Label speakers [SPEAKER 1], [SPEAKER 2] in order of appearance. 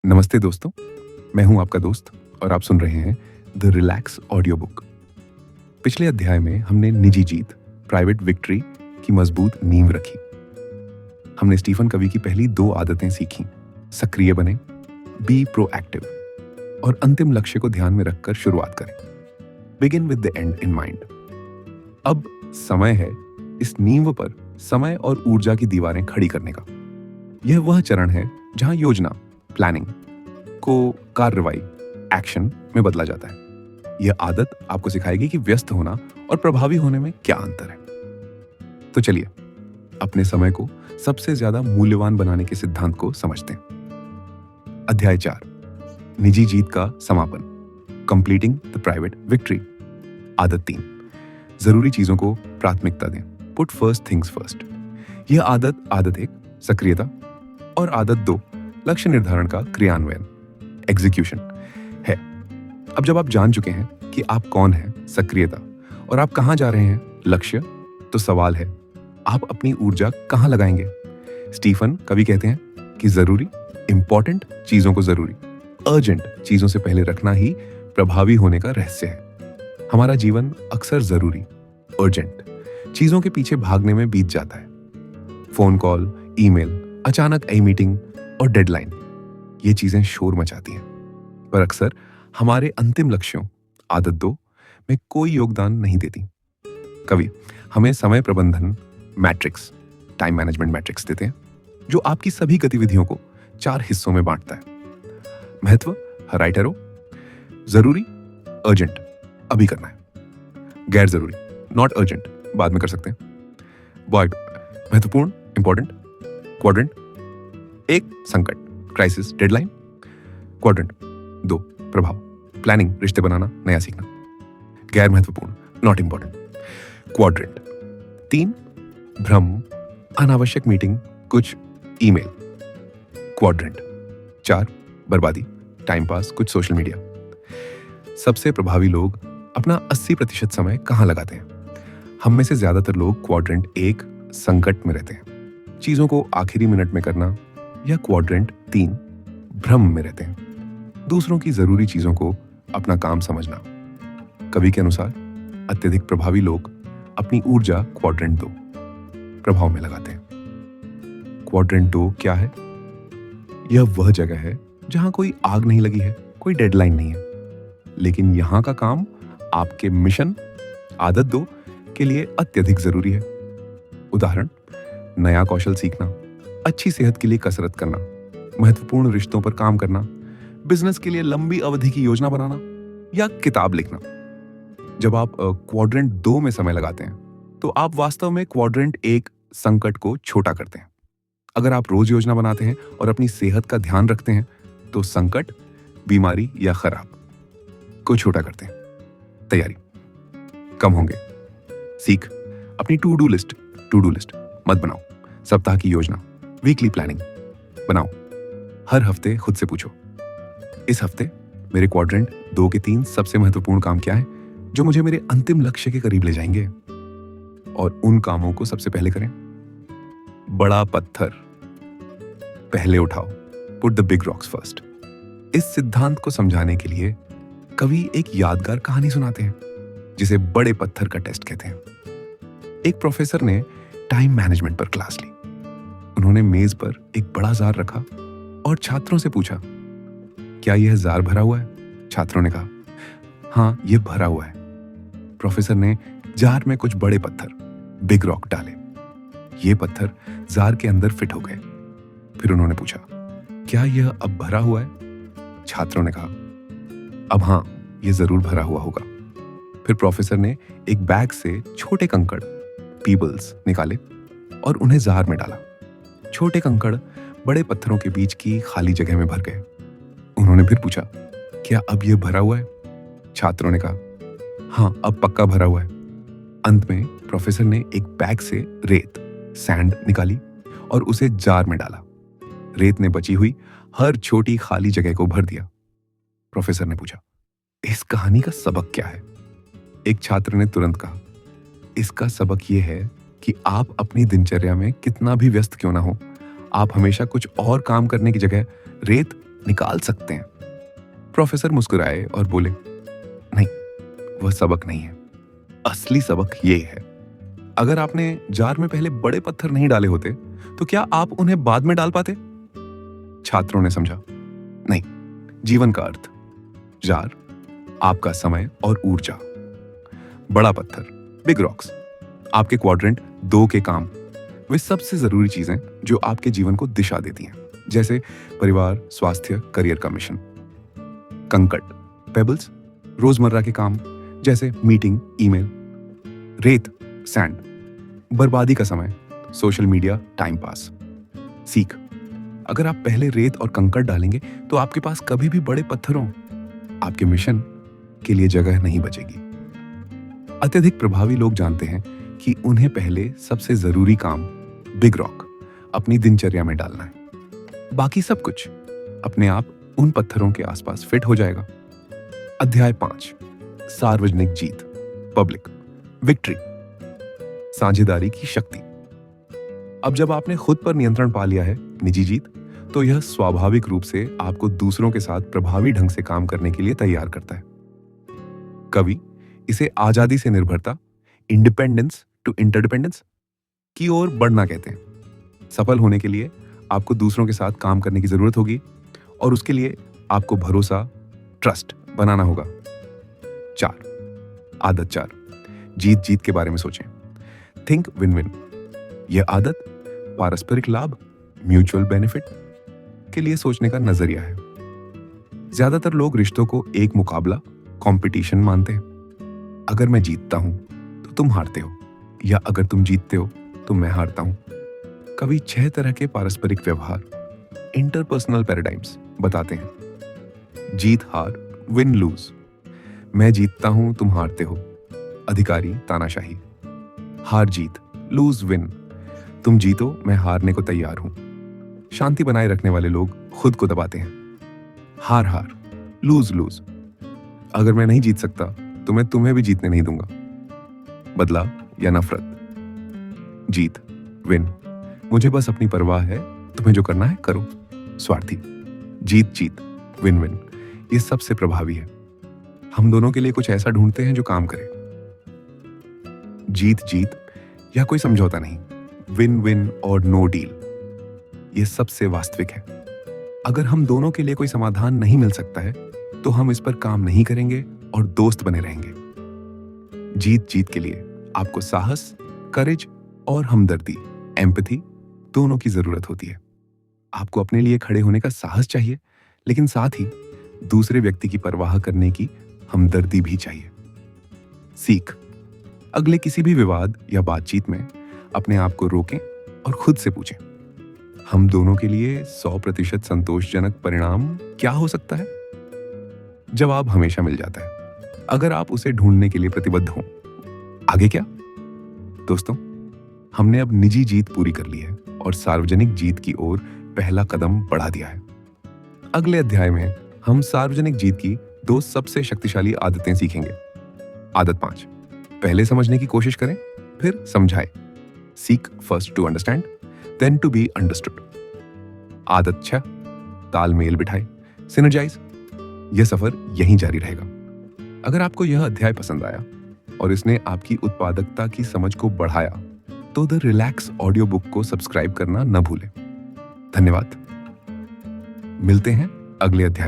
[SPEAKER 1] नमस्ते दोस्तों, मैं हूं आपका दोस्त और आप सुन रहे हैं द रिलैक्स ऑडियो बुक। पिछले अध्याय में हमने निजी जीत, प्राइवेट विक्ट्री की मजबूत नींव रखी। हमने स्टीफन कवी की पहली 2 आदतें सीखी, सक्रिय बने, बी प्रोएक्टिव, और अंतिम लक्ष्य को ध्यान में रखकर शुरुआत करें, begin with the and in mind. अब समय है इस नींव पर समय और ऊर्जा की दीवारें खड़ी करने का। यह वह चरण है जहां योजना, प्लानिंग को कार्रवाई, एक्शन में बदला जाता है। यह आदत आपको सिखाएगी कि व्यस्त होना और प्रभावी होने में क्या अंतर है। तो चलिए अपने समय को सबसे ज्यादा मूल्यवान बनाने के सिद्धांत को समझते हैं। अध्याय 4, निजी जीत का समापन, कंप्लीटिंग द प्राइवेट विक्ट्री। आदत 3, जरूरी चीजों को प्राथमिकता दें, पुट फर्स्ट थिंग्स फर्स्ट। यह आदत 1, सक्रियता, और आदत 2, लक्ष्य निर्धारण का क्रियान्वयन, एग्जीक्यूशन है। अब जब आप जान चुके हैं कि आप कौन हैं, सक्रियता, और आप कहां जा रहे हैं, लक्ष्य, तो सवाल है आप अपनी ऊर्जा कहां लगाएंगे। स्टीफन कवी कहते हैं कि जरूरी, इंपॉर्टेंट चीजों को जरूरी, अर्जेंट चीजों से पहले रखना ही प्रभावी होने का रहस्य है। हमारा जीवन अक्सर जरूरी, अर्जेंट चीजों के पीछे भागने में बीत जाता है। फोन कॉल, ईमेल, अचानक आई मीटिंग और डेडलाइन, ये चीजें शोर मचाती हैं, पर अक्सर हमारे अंतिम लक्ष्यों, आदत 2, में कोई योगदान नहीं देती। कवि हमें समय प्रबंधन मैट्रिक्स, टाइम मैनेजमेंट मैट्रिक्स देते हैं, जो आपकी सभी गतिविधियों को 4 हिस्सों में बांटता है। महत्व, राइट एरो, जरूरी, अर्जेंट, अभी करना है, गैर जरूरी, नॉट अर्जेंट, बाद में कर सकते हैं, बॉयड, महत्वपूर्ण, इंपॉर्टेंट, क्वाड्रेंट 1, संकट, क्राइसिस, डेडलाइन, क्वाड्रेंट 2, प्रभाव, प्लानिंग, रिश्ते बनाना, नया सीखना, गैर महत्वपूर्ण, नॉट इंपॉर्टेंट, क्वाड्रेंट 3, भ्रम, अनावश्यक मीटिंग, कुछ ईमेल, क्वाड्रेंट 4, बर्बादी, टाइम पास, कुछ सोशल मीडिया। सबसे प्रभावी लोग अपना 80% समय कहां लगाते हैं? हम में से ज्यादातर लोग क्वाड्रेंट 1, संकट में रहते हैं, चीजों को आखिरी मिनट में करना, या क्वाड्रेंट 3, भ्रम में रहते हैं, दूसरों की जरूरी चीजों को अपना काम समझना। कवि के अनुसार अत्यधिक प्रभावी लोग अपनी ऊर्जा क्वाड्रेंट 2, प्रभाव में लगाते हैं। क्वाड्रेंट 2 क्या है? यह वह जगह है जहां कोई आग नहीं लगी है, कोई डेडलाइन नहीं है, लेकिन यहां का काम आपके मिशन, आदत 2, के लिए अत्यधिक जरूरी है। उदाहरण, नया कौशल सीखना, अच्छी सेहत के लिए कसरत करना, महत्वपूर्ण रिश्तों पर काम करना, बिजनेस के लिए लंबी अवधि की योजना बनाना, या किताब लिखना। जब आप क्वाड्रेंट 2 में समय लगाते हैं, तो आप वास्तव में क्वाड्रेंट 1, संकट को छोटा करते हैं। अगर आप रोज योजना बनाते हैं और अपनी सेहत का ध्यान रखते हैं, तो संकट, बीमारी या खराब को छोटा करते हैं। तैयारी कम होंगे। सीख, अपनी टू डू लिस्ट मत बनाओ, सप्ताह की योजना, वीकली प्लानिंग बनाओ। हर हफ्ते खुद से पूछो, इस हफ्ते मेरे क्वाड्रेंट 2 के 3 सबसे महत्वपूर्ण काम क्या है जो मुझे मेरे अंतिम लक्ष्य के करीब ले जाएंगे, और उन कामों को सबसे पहले करें। बड़ा पत्थर पहले उठाओ, put the big rocks first. इस सिद्धांत को समझाने के लिए कवि एक यादगार कहानी सुनाते हैं, जिसे बड़े पत्थर का टेस्ट कहते हैं। एक प्रोफेसर ने टाइम मैनेजमेंट पर क्लास ली। उन्होंने मेज पर एक बड़ा जार रखा और छात्रों से पूछा, क्या यह जार भरा हुआ है? छात्रों ने कहा, हाँ, यह भरा हुआ है। प्रोफेसर ने जार में कुछ बड़े पत्थर, बिग रॉक, डाले। ये पत्थर जार के अंदर फिट हो गए। फिर उन्होंने पूछा, क्या यह अब भरा हुआ है? छात्रों ने कहा, अब हाँ, यह जरूर भरा हुआ होगा। फिर प्रोफेसर ने एक बैग से छोटे कंकड़, पीबल्स, निकाले और उन्हें जार में डाला। छोटे कंकड़ बड़े पत्थरों के बीच की खाली जगह में भर गए। उन्होंने फिर पूछा, क्या अब यह भरा हुआ है? छात्रों ने कहा, हाँ, अब पक्का भरा हुआ है। अंत में प्रोफेसर ने एक बैग से रेत, सैंड, निकाली और उसे जार में डाला। रेत ने बची हुई हर छोटी खाली जगह को भर दिया। प्रोफेसर ने पूछा, इस कहानी का सबक क्या है? एक छात्र ने तुरंत कहा, इसका सबक यह है कि आप अपनी दिनचर्या में कितना भी व्यस्त क्यों ना हो, आप हमेशा कुछ और काम करने की जगह रेत निकाल सकते हैं। प्रोफेसर मुस्कुराए और बोले, नहीं, वह सबक नहीं है। असली सबक ये है, अगर आपने जार में पहले बड़े पत्थर नहीं डाले होते तो क्या आप उन्हें बाद में डाल पाते? छात्रों ने समझा, नहीं, जीवन का अर्थ, जार, आपका समय और ऊर्जा। बड़ा पत्थर, बिग रॉक्स, आपके क्वाड्रेंट 2 के काम, वे सबसे जरूरी चीजें जो आपके जीवन को दिशा देती हैं, जैसे परिवार, स्वास्थ्य, करियर का मिशन। कंकड़, पेबल्स, रोजमर्रा के काम जैसे मीटिंग, ईमेल। रेत, सैंड, बर्बादी का समय, सोशल मीडिया, टाइम पास। सीख, अगर आप पहले रेत और कंकड़ डालेंगे तो आपके पास कभी भी बड़े पत्थरों, आपके मिशन के लिए जगह नहीं बचेगी। अत्यधिक प्रभावी लोग जानते हैं कि उन्हें पहले सबसे जरूरी काम, बिग रॉक, अपनी दिनचर्या में डालना है। बाकी सब कुछ अपने आप उन पत्थरों के आसपास फिट हो जाएगा। अध्याय 5, सार्वजनिक जीत, पब्लिक विक्ट्री, साझेदारी की शक्ति। अब जब आपने खुद पर नियंत्रण पा लिया है, निजी जीत, तो यह स्वाभाविक रूप से आपको दूसरों के साथ प्रभावी ढंग से काम करने के लिए तैयार करता है। कवि इसे आजादी से निर्भरता, इंडिपेंडेंस टू इंटरडिपेंडेंस की ओर बढ़ना कहते हैं। सफल होने के लिए आपको दूसरों के साथ काम करने की जरूरत होगी और उसके लिए आपको भरोसा, ट्रस्ट बनाना होगा। 4, आदत 4, जीत जीत के बारे में सोचें। Think win win. यह आदत पारस्परिक लाभ, म्यूचुअल बेनिफिट के लिए सोचने का नजरिया है। ज्यादातर लोग रिश्तों को एक मुकाबला, कंपटीशन मानते हैं। अगर मैं जीतता हूं तो तुम हारते हो, या अगर तुम जीतते हो तो मैं हारता हूं। कवि 6 तरह के पारस्परिक व्यवहार, इंटरपर्सनल पैराडाइम्स बताते हैं। जीत हार, विन लूज। मैं जीतता हूं, तुम हारते हो, अधिकारी, तानाशाही। हार जीत, लूज विन। तुम जीतो, मैं हारने को तैयार हूं। शांति बनाए रखने वाले लोग खुद को दबाते हैं। हार हार, लूज लूज। अगर मैं नहीं जीत सकता तो मैं तुम्हें भी जीतने नहीं दूंगा। बदला या नफरत। जीत, विन। मुझे बस अपनी परवाह है, तुम्हें जो करना है करो। स्वार्थी। जीत जीत, विन विन। ये सबसे प्रभावी है। हम दोनों के लिए कुछ ऐसा ढूंढते हैं जो काम करे। जीत जीत या कोई समझौता नहीं, विन विन और नो डील, ये सबसे वास्तविक है। अगर हम दोनों के लिए कोई समाधान नहीं मिल सकता है तो हम इस पर काम नहीं करेंगे और दोस्त बने रहेंगे। जीत जीत के लिए आपको साहस, करेज और हमदर्दी, एम्पैथी दोनों की जरूरत होती है। आपको अपने लिए खड़े होने का साहस चाहिए, लेकिन साथ ही दूसरे व्यक्ति की परवाह करने की हमदर्दी भी चाहिए। सीख, अगले किसी भी विवाद या बातचीत में अपने आप को रोकें और खुद से पूछें, हम दोनों के लिए 100% संतोषजनक परिणाम क्या हो सकता है? जवाब हमेशा मिल जाता है, अगर आप उसे ढूंढने के लिए प्रतिबद्ध हों। आगे क्या? दोस्तों, हमने अब निजी जीत पूरी कर ली है और सार्वजनिक जीत की ओर पहला कदम बढ़ा दिया है। अगले अध्याय में हम सार्वजनिक जीत की 2 सबसे शक्तिशाली आदतें सीखेंगे। आदत 5, पहले समझने की कोशिश करें, फिर समझाएं। Seek first to understand, then to be understood. आदत 6, तालमेल बिठाएं, सिनर्जाइज। यह सफर यहीं जारी रहेगा। अगर आपको यह अध्याय पसंद आया और इसने आपकी उत्पादकता की समझ को बढ़ाया तो द रिलैक्स ऑडियो बुक को सब्सक्राइब करना न भूलें। धन्यवाद। मिलते हैं अगले अध्याय में।